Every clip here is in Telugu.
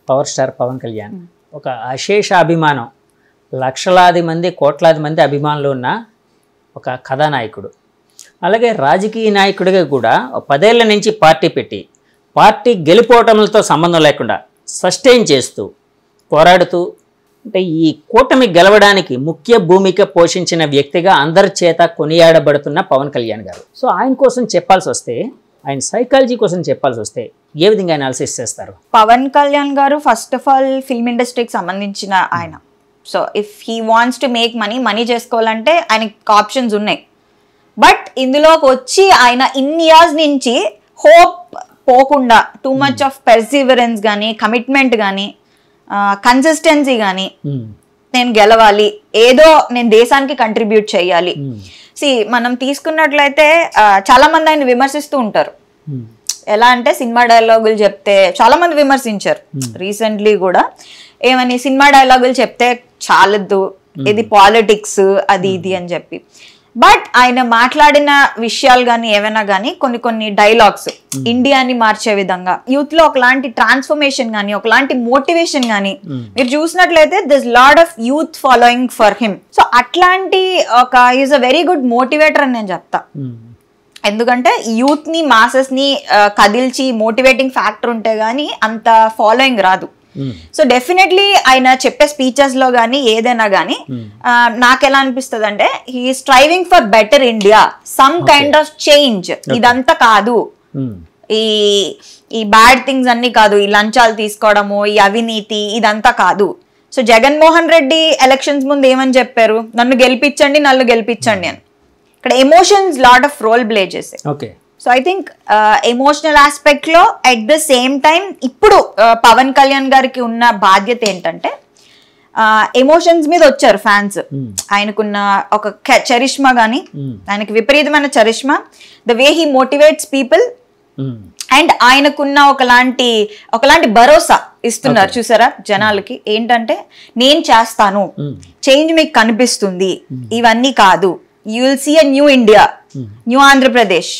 పవర్ స్టార్ పవన్ కళ్యాణ్ ఒక అశేష అభిమానం, లక్షలాది మంది కోట్లాది మంది అభిమానులు ఉన్న ఒక కథానాయకుడు. అలాగే రాజకీయ నాయకుడిగా కూడా 10 ఏళ్ల నుంచి పార్టీ పెట్టి పార్టీ గెలుపోవటంతో సంబంధం లేకుండా సస్టైన్ చేస్తూ పోరాడుతూ అంటే ఈ కూటమి గెలవడానికి ముఖ్య భూమిక పోషించిన వ్యక్తిగా అందరి చేత కొనియాడబడుతున్న పవన్ కళ్యాణ్ గారు. సో ఆయన కోసం చెప్పాల్సి వస్తే, ఆయన సైకాలజీ కోసం చెప్పాల్సి వస్తే ఏ విధంగా అనాలిసిస్ చేస్తారు? పవన్ కళ్యాణ్ గారు ఫస్ట్ ఆఫ్ ఆల్ ఫిల్మ్ ఇండస్ట్రీకి సంబంధించిన ఆయన. So if he wants to make money చేసుకోవాలంటే ఆయనకి ఆప్షన్స్ ఉన్నాయి. బట్ ఇందులోకి వచ్చి ఆయన ఇన్ని ఇయర్స్ నుంచి హోప్ పోకుండా టూ మచ్ ఆఫ్ పెర్సివరెన్స్ కానీ, కమిట్మెంట్ కానీ, కన్సిస్టెన్సీ కానీ, నేను గెలవాలి, ఏదో నేను దేశానికి కంట్రిబ్యూట్ చేయాలి. మనం తీసుకున్నట్లయితే చాలా మంది ఆయన విమర్శిస్తూ ఉంటారు. ఎలా అంటే సినిమా డైలాగులు చెప్తే చాలా మంది విమర్శించారు రీసెంట్లీ కూడా. ఏమని సినిమా డైలాగులు చెప్తే చాలద్దు, ఇది పాలిటిక్స్ అది ఇది అని చెప్పి. బట్ ఆయన మాట్లాడిన విషయాలు కానీ ఏమైనా కానీ కొన్ని డైలాగ్స్ ఇండియాని మార్చే విధంగా, యూత్ లో ఒకలాంటి ట్రాన్స్ఫర్మేషన్ కానీ, ఒకలాంటి మోటివేషన్ కానీ మీరు చూసినట్లయితే this lot of youth following for him. So అట్లాంటి is a very good motivator అని నేను చెప్తా. ఎందుకంటే యూత్ ని, మాసెస్ ని కదిల్చి మోటివేటింగ్ ఫ్యాక్టర్ ఉంటే గానీ అంత ఫాలోయింగ్ రాదు. సో డెఫినెట్లీ ఆయన చెప్పే స్పీచెస్ లో కానీ ఏదైనా కానీ నాకు ఎలా అనిపిస్తుంది అంటే he striving for better India, some kind of change. ఇదంతా కాదు, ఈ బ్యాడ్ థింగ్స్ అన్ని కాదు, ఈ లంచాలు తీసుకోవడము, ఈ అవినీతి, ఇదంతా కాదు. సో జగన్మోహన్ రెడ్డి ఎలక్షన్స్ ముందు ఏమని చెప్పారు? నన్ను గెలిపించండి అని. ఇక్కడ emotions lot of role play చేసాయి. Okay. So I think emotional aspect లో అట్ ద సేమ్ టైం ఇప్పుడు పవన్ కళ్యాణ్ గారికి ఉన్న బాధ్యత ఏంటంటే ఎమోషన్స్ మీద వచ్చారు ఫ్యాన్స్. ఆయనకున్న ఒక చరిష్మా గానీ, ఆయనకి విపరీతమైన charisma, the way he motivates people, and ఆయనకున్న ఒకలాంటి భరోసా ఇస్తున్నారు చూసారా జనాలకి. ఏంటంటే నేను చేస్తాను, చేంజ్ మీకు కనిపిస్తుంది, ఇవన్నీ కాదు, you will see a new India, new Andhra Pradesh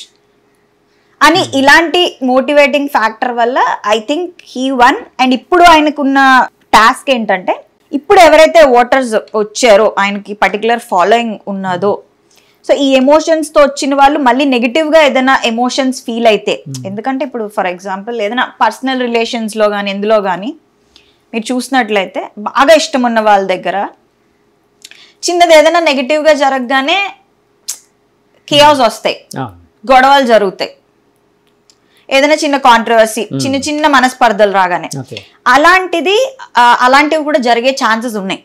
అని ఇలాంటి మోటివేటింగ్ ఫ్యాక్టర్ వల్ల I think he won. And ఇప్పుడు ఆయనకున్న టాస్క్ ఏంటంటే, ఇప్పుడు ఎవరైతే ఓటర్స్ వచ్చారో, ఆయనకి పర్టికులర్ ఫాలోయింగ్ ఉన్నదో, సో ఈ ఎమోషన్స్ తో వచ్చిన వాళ్ళు మళ్ళీ నెగిటివ్ గా ఏదైనా ఎమోషన్స్ ఫీల్ అయితే, ఎందుకంటే ఇప్పుడు ఫర్ ఎగ్జాంపుల్ ఏదైనా పర్సనల్ రిలేషన్స్ లో కానీ ఎందులో కానీ మీరు చూసినట్లయితే బాగా ఇష్టం ఉన్న వాళ్ళ దగ్గర చిన్నది ఏదైనా నెగిటివ్ గా జరగగానే కేయాస్ వస్తాయి, గొడవలు జరుగుతాయి, ఏదైనా చిన్న కాంట్రవర్సీ, చిన్న మనస్పర్ధలు రాగానే. అలాంటివి కూడా జరిగే ఛాన్సెస్ ఉన్నాయి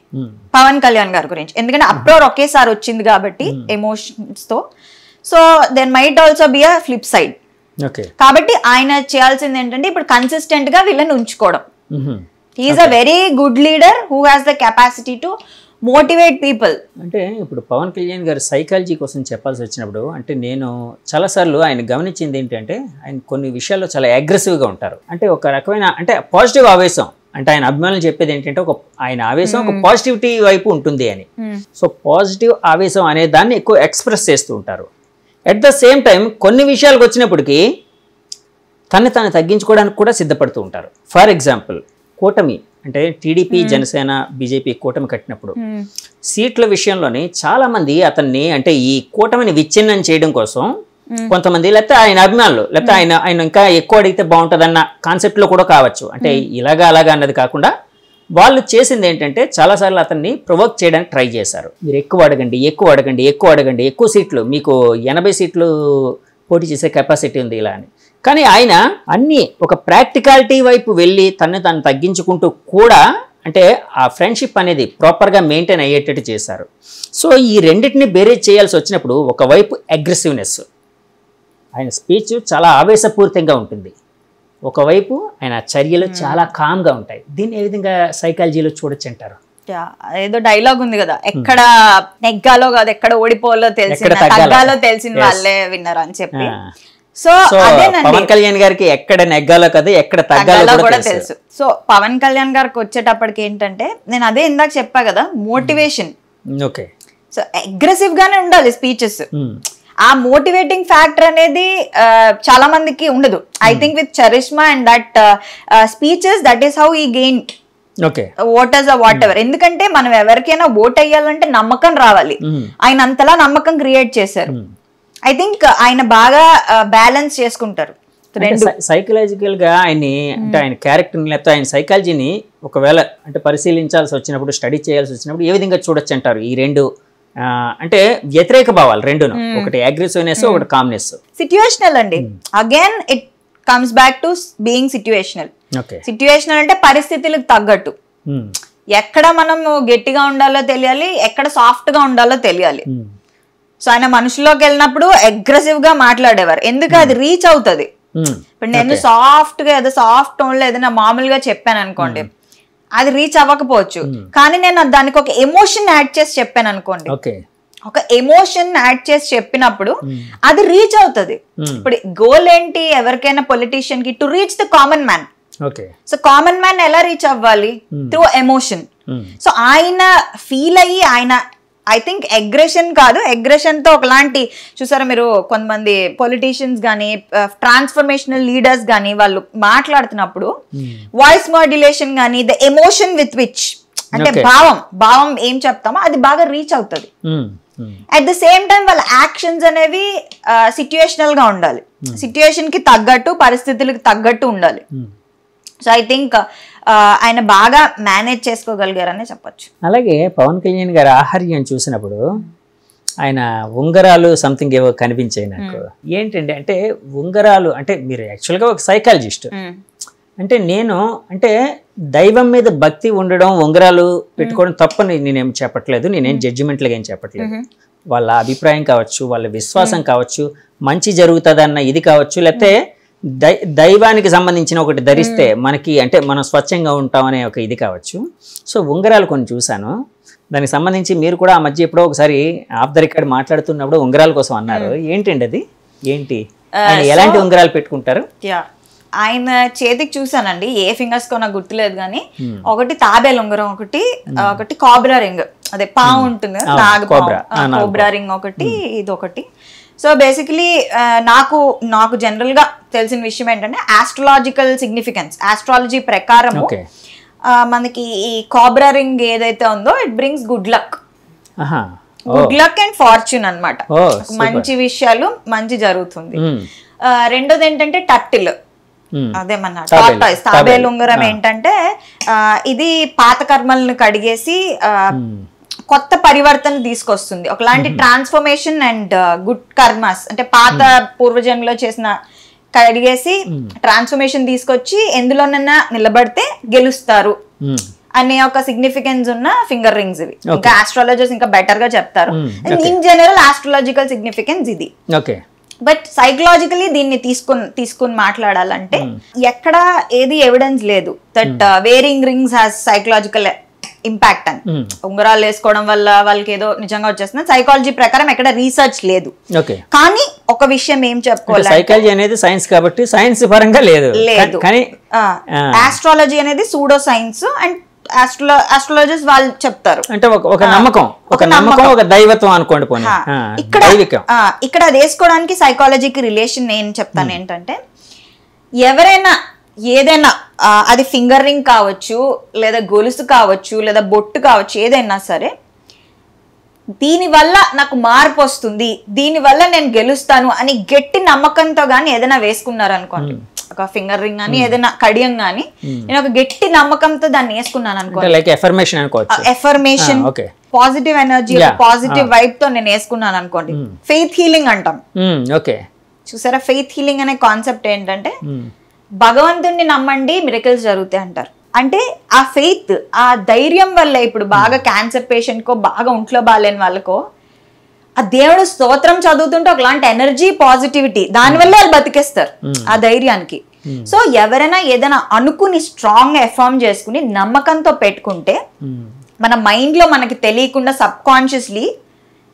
పవన్ కళ్యాణ్ గారి గురించి. ఎందుకంటే అప్రోర్ ఒకేసారి వచ్చింది కాబట్టి ఎమోషన్స్ తో. So then might also be a flip side. కాబట్టి ఆయన చేయాల్సింది ఏంటంటే ఇప్పుడు కన్సిస్టెంట్ గా వీళ్ళని ఉంచుకోవడం. He's a very good leader who has the capacity to motivate people. అంటే ఇప్పుడు పవన్ కళ్యాణ్ గారు సైకాలజీ కోసం చెప్పాల్సి వచ్చినప్పుడు, అంటే నేను చాలాసార్లు ఆయన గమనించింది ఏంటంటే, ఆయన కొన్ని విషయాల్లో చాలా అగ్రెసివ్గా ఉంటారు. అంటే ఒక రకమైన అంటే పాజిటివ్ ఆవేశం, అంటే ఆయన అభిమానులు చెప్పేది ఏంటంటే ఆయన ఆవేశం ఒక పాజిటివిటీ వైపు ఉంటుంది అని. సో పాజిటివ్ ఆవేశం అనే దాన్ని ఎక్కువ ఎక్స్ప్రెస్ చేస్తూ ఉంటారు. అట్ ద సేమ్ టైం కొన్ని విషయాలకు వచ్చినప్పటికీ తను తగ్గించుకోవడానికి కూడా సిద్ధపడుతూ ఉంటారు. ఫర్ ఎగ్జాంపుల్ కూటమి అంటే టీడీపీ, జనసేన, బీజేపీ కూటమి కట్టినప్పుడు సీట్ల విషయంలోని చాలా మంది అతన్ని అంటే ఈ కూటమిని విచ్ఛిన్నం చేయడం కోసం కొంతమంది, లేకపోతే ఆయన అభిమానులు, లేకపోతే ఆయన ఇంకా ఎక్కువ అడిగితే బాగుంటుందన్న కాన్సెప్ట్ లో కూడా కావచ్చు. అంటే అలాగా అన్నది కాకుండా వాళ్ళు చేసింది ఏంటంటే చాలాసార్లు అతన్ని ప్రొవోక్ చేయడానికి ట్రై చేశారు. మీరు ఎక్కువ అడగండి, ఎక్కువ సీట్లు, మీకు 80 సీట్లు పోటీ చేసే కెపాసిటీ ఉంది ఇలా అని. కానీ ఆయన అన్ని ఒక ప్రాక్టికాలిటీ వైపు వెళ్ళి తను తగ్గించుకుంటూ కూడా అంటే ఆ ఫ్రెండ్షిప్ అనేది ప్రాపర్గా మెయింటైన్ అయ్యేటట్టు చేశారు. సో ఈ రెండింటిని బేరేజ్ చేయాల్సి వచ్చినప్పుడు ఒకవైపు అగ్రెసివ్నెస్, ఆయన స్పీచ్ చాలా ఆవేశపూరితంగా ఉంటుంది, ఒకవైపు ఆయన చర్యలు చాలా కామ్గా ఉంటాయి. దీన్ని ఏ విధంగా సైకాలజీలో చూడొచ్చు అంటారు? ఏదో డైలాగ్ ఉంది కదా, ఎక్కడ నెగ్గాలో కాదు ఎక్కడ ఓడిపోవాలో తెలిసిన వాళ్ళే విన్నర్ అని చెప్పి. సో పవన్ కళ్యాణ్ గారికి ఎక్కడ నెగ్గాలో కదా ఎక్కడ తగ్గాలో కూడా తెలుసు. సో పవన్ కళ్యాణ్ గారికి వచ్చేటప్పటికి ఏంటంటే, నేను అదే ఇందాక చెప్పా కదా, మోటివేషన్. ఓకే. సో అగ్రెసివ్ గానే ఉండాలి స్పీచెస్. ఆ మోటివేటింగ్ ఫ్యాక్టర్ అనేది చాలా మందికి ఉండదు. I think with charisma and that speeches that is how he gain voters whatever. ఎందుకంటే మనం ఎవరికైనా ఓట్ అయ్యాలంటే నమ్మకం రావాలి. ఆయన అంతలా నమ్మకం క్రియేట్ చేశారు. ఐ థింక్ ఆయన బాగా బ్యాలెన్స్ చేసుకుంటారు. సైకలాజికల్ గా ఆయన్ని అంటే ఆయన క్యారెక్టర్ని లేకపోతే ఆయన సైకాలజీని ఒకవేళ అంటే పరిశీలించాల్సి వచ్చినప్పుడు, స్టడీ చేయాల్సి వచ్చినప్పుడు ఏ విధంగా చూడొచ్చు అంటారు? ఈ రెండు అంటే వ్యతిరేక భావాలు రెండును, ఒకటి అగ్రెసివ్నెస్, ఒకటి కామ్నెస్. సిట్యుయేషనల్ అండి. Again it comes back to being situational. Situational అంటే పరిస్థితులకు తగ్గట్టు. ఎక్కడ మనం గట్టిగా ఉండాలో తెలియాలి, ఎక్కడ సాఫ్ట్ గా ఉండాలో తెలియాలి. సో ఆయన మనుషుల్లోకి వెళ్ళినప్పుడు అగ్రెసివ్ గా మాట్లాడేవారు, ఎందుకు అది రీచ్ అవుతుంది. ఇప్పుడు నేను సాఫ్ట్ గా ఏదో సాఫ్ట్ టోన్ లో ఏదైనా మామూలుగా చెప్పాను అనుకోండి, అది రీచ్ అవ్వకపోవచ్చు. కానీ నేను దానికి ఒక ఎమోషన్ యాడ్ చేసి చెప్పాను అనుకోండి, ఒక ఎమోషన్ యాడ్ చేసి చెప్పినప్పుడు అది రీచ్ అవుతుంది. ఇప్పుడు గోల్ ఏంటి ఎవరికైనా పొలిటీషియన్ కి? To reach the common man. So common man ఎలా రీచ్ అవ్వాలి? Through emotion. సో ఆయన ఫీల్ అయ్యి ఆయన ఐ థింక్ అగ్రెషన్ కాదు, అగ్రెషన్ తో ఒకలాంటి చూసారా మీరు కొంతమంది పొలిటీషియన్స్ కానీ ట్రాన్స్ఫర్మేషనల్ లీడర్స్ కానీ వాళ్ళు మాట్లాడుతున్నప్పుడు వాయిస్ మాడ్యులేషన్ కానీ ద ఎమోషన్ విత్ విచ్ అంటే భావం ఏం చెప్తామో అది బాగా రీచ్ అవుతుంది. అట్ ద సేమ్ టైం వాళ్ళ యాక్షన్స్ అనేవి సిట్యుయేషనల్ గా ఉండాలి, సిట్యుయేషన్ కి తగ్గట్టు పరిస్థితులకు తగ్గట్టు ఉండాలి. సో ఐ థింక్ ఆయన బాగా మేనేజ్ చేసుకోగలిగారనే చెప్పొచ్చు. అలాగే పవన్ కళ్యాణ్ గారి ఆహార్యం చూసినప్పుడు ఆయన ఉంగరాలు సంథింగ్ ఏవో కనిపించాయి నాకు. ఏంటంటే అంటే ఉంగరాలు అంటే మీరు యాక్చువల్గా ఒక సైకాలజిస్ట్, అంటే నేను అంటే దైవం మీద భక్తి ఉండడం, ఉంగరాలు పెట్టుకోవడం తప్పని నేనేం చెప్పట్లేదు, నేనేం జడ్జిమెంట్లుగా ఏం చెప్పట్లేదు. వాళ్ళ అభిప్రాయం కావచ్చు, వాళ్ళ విశ్వాసం కావచ్చు, మంచి జరుగుతుందన్న ఇది కావచ్చు, లేకపోతే దైవానికి సంబంధించిన ఒకటి ధరిస్తే మనకి అంటే మనం స్వచ్ఛంగా ఉంటాం అనే ఒక ఇది కావచ్చు. సో ఉంగరాలు కొన్ని చూశాను, దానికి సంబంధించి మీరు కూడా ఆ మధ్య ఎప్పుడో ఒకసారి ఆఫ్ ద రికార్డ్ మాట్లాడుతున్నప్పుడు ఉంగరాల కోసం అన్నారు. ఏంటండి అది? ఏంటి ఎలాంటి ఉంగరాలు పెట్టుకుంటారు? ఆయన చేతికి చూసానండి, ఏ ఫింగర్స్ కో నాకు గుర్తులేదు కానీ ఒకటి తాబేలు ఉంగరం, ఒకటి కోబ్రా రింగ్, అదే పాము ఉంటుంది కదా, కోబ్రా రింగ్ ఒకటి, ఇది ఒకటి. సో బేసికలీ నాకు జనరల్ గా తెలిసిన విషయం ఏంటంటే ఆస్ట్రాలజికల్ సిగ్నిఫికెన్స్, ఆస్ట్రాలజీ ప్రకారం మనకి ఈ కోబ్రా రింగ్ ఏదైతే ఉందో it brings good luck, good luck and fortune అన్నమాట. మంచి విషయాలు మంచి జరుగుతుంది. రెండోది ఏంటంటే టర్టిల్, అదే మన టార్టాయిస్, తాబేలు ఉంగరం ఏంటంటే ఇది పాత కర్మలను కడిగేసి కొత్త పరివర్తన తీసుకొస్తుంది, ఒకలాంటి ట్రాన్స్ఫర్మేషన్ అండ్ గుడ్ కర్మస్ అంటే పాత పూర్వజన్మలో చేసిన కడిగేసి ట్రాన్స్ఫర్మేషన్ తీసుకొచ్చి ఎందులోనైనా నిలబడితే గెలుస్తారు అనే ఒక సిగ్నిఫికెన్స్ ఉన్న ఫింగర్ రింగ్స్ ఇవి. ఇంకా ఆస్ట్రాలజర్స్ ఇంకా బెటర్ గా చెప్తారు. ఇన్ జనరల్ ఆస్ట్రాలజికల్ సిగ్నిఫికెన్స్ ఇది. బట్ సైకలాజికలీ దీన్ని తీసుకుని మాట్లాడాలంటే ఎక్కడ ఏది ఎవిడెన్స్ లేదు that wearing rings has psychological impact అని. ఉంగరాలు వేసుకోవడం వల్ల వాళ్ళకి ఏదో నిజంగా వచ్చేస్తుంది, సైకాలజీ ప్రకారం ఎక్కడ రీసెర్చ్ లేదు. కానీ ఒక విషయం ఏం చెప్పుకోవాలి, సైకాలజీ అనేది సైన్స్ కాబట్టి సైన్స్ పరంగా లేదు, ఆస్ట్రాలజీ అనేది సూడో సైన్స్ అండ్ ఆస్ట్రాలజర్స్ వాళ్ళు చెప్తారు అంటే ఒక నమ్మకం, ఒక దైవత్వం అనుకోండి. ఇక్కడ అది వేసుకోవడానికి సైకాలజీకి రిలేషన్ నేను చెప్తాను ఏంటంటే, ఎవరైనా ఏదైనా అది ఫింగర్ రింగ్ కావచ్చు, లేదా గొలుసు కావచ్చు, లేదా బొట్టు కావచ్చు, ఏదైనా సరే దీనివల్ల నాకు మార్పు వస్తుంది, దీనివల్ల నేను గెలుస్తాను అని గట్టి నమ్మకంతో గానీ ఏదైనా వేసుకున్నారు అనుకోండి, ఒక ఫింగర్ రింగ్ కానీ ఏదైనా కడియం కానీ నేను ఒక గట్టి నమ్మకంతో దాన్ని వేసుకున్నాను అనుకోండి, affirmation positive energy positive vibe తో నేను వేసుకున్నాను అనుకోండి, ఫెయిత్ హీలింగ్ అంటాం. చూసారా, ఫెయిత్ హీలింగ్ అనే కాన్సెప్ట్ ఏంటంటే భగవంతుణ్ణి నమ్మండి మిరకల్స్ జరుగుతాయి అంటారు. అంటే ఆ ఫెయిత్, ఆ ధైర్యం వల్ల ఇప్పుడు బాగా క్యాన్సర్ పేషెంట్ కో బాగా ఒంట్లో బాగాలేని వాళ్ళకో ఆ దేవుడు స్తోత్రం చదువుతుంటే ఒకలాంటి ఎనర్జీ పాజిటివిటీ దానివల్ల వాళ్ళు బతికేస్తారు ఆ ధైర్యానికి. సో ఎవరైనా ఏదైనా అనుకుని స్ట్రాంగ్ ఎఫర్మ్ చేసుకుని నమ్మకంతో పెట్టుకుంటే మన మైండ్ లో మనకి తెలియకుండా సబ్ కాన్షియస్లీ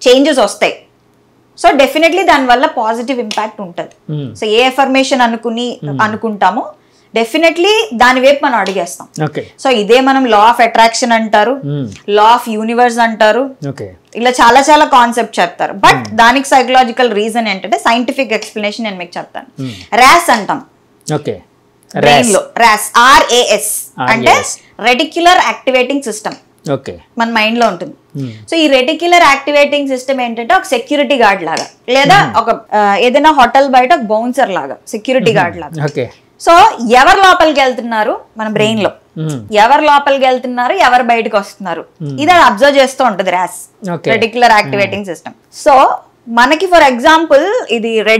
చేంజెస్ వస్తాయి. సో డెఫినెట్లీ దానివల్ల పాజిటివ్ ఇంపాక్ట్ ఉంటుంది. సో ఏ ఎఫర్మేషన్ అనుకుంటామో డెఫినెట్లీ దాని వైపు మనం అడిగేస్తాం. ఓకే సో ఇదే మనం లా ఆఫ్ అట్రాక్షన్ అంటారు, లా ఆఫ్ యూనివర్స్ అంటారు, ఓకే ఇలా చాలా చాలా కాన్సెప్ట్ చెప్తారు. బట్ దానికి సైకలాజికల్ రీజన్ ఏంటంటే సైంటిఫిక్ ఎక్స్ప్లెనేషన్ నేను మీకు చెప్తాను. ర్యాస్ అంటాం ఓకే బ్రెయిన్ లో, ర్యాస్ RAS అంటే రెటిక్యులర్ యాక్టివేటింగ్ సిస్టమ్ ఓకే మన మైండ్ లో ఉంటుంది. సో ఈ రెటిక్యులర్ యాక్టివేటింగ్ సిస్టమ్ ఏంటంటే ఒక సెక్యూరిటీ గార్డ్ లాగా, లేదా ఒక ఏదైనా హోటల్ బయట ఒక బౌన్సర్ లాగా సెక్యూరిటీ గార్డ్ లాగా. ఓకే సో ఎవరు లోపలికి వెళ్తున్నారు మన బ్రెయిన్ లో, ఎవరు లోపలికి వెళ్తున్నారు, ఎవరు బయటకు వస్తున్నారు, ఇది అది అబ్జర్వ్ చేస్తూ ఉంటది arse, reticular activating system. So మనకి ఫర్ ఎగ్జాంపుల్ ఇది రెడ్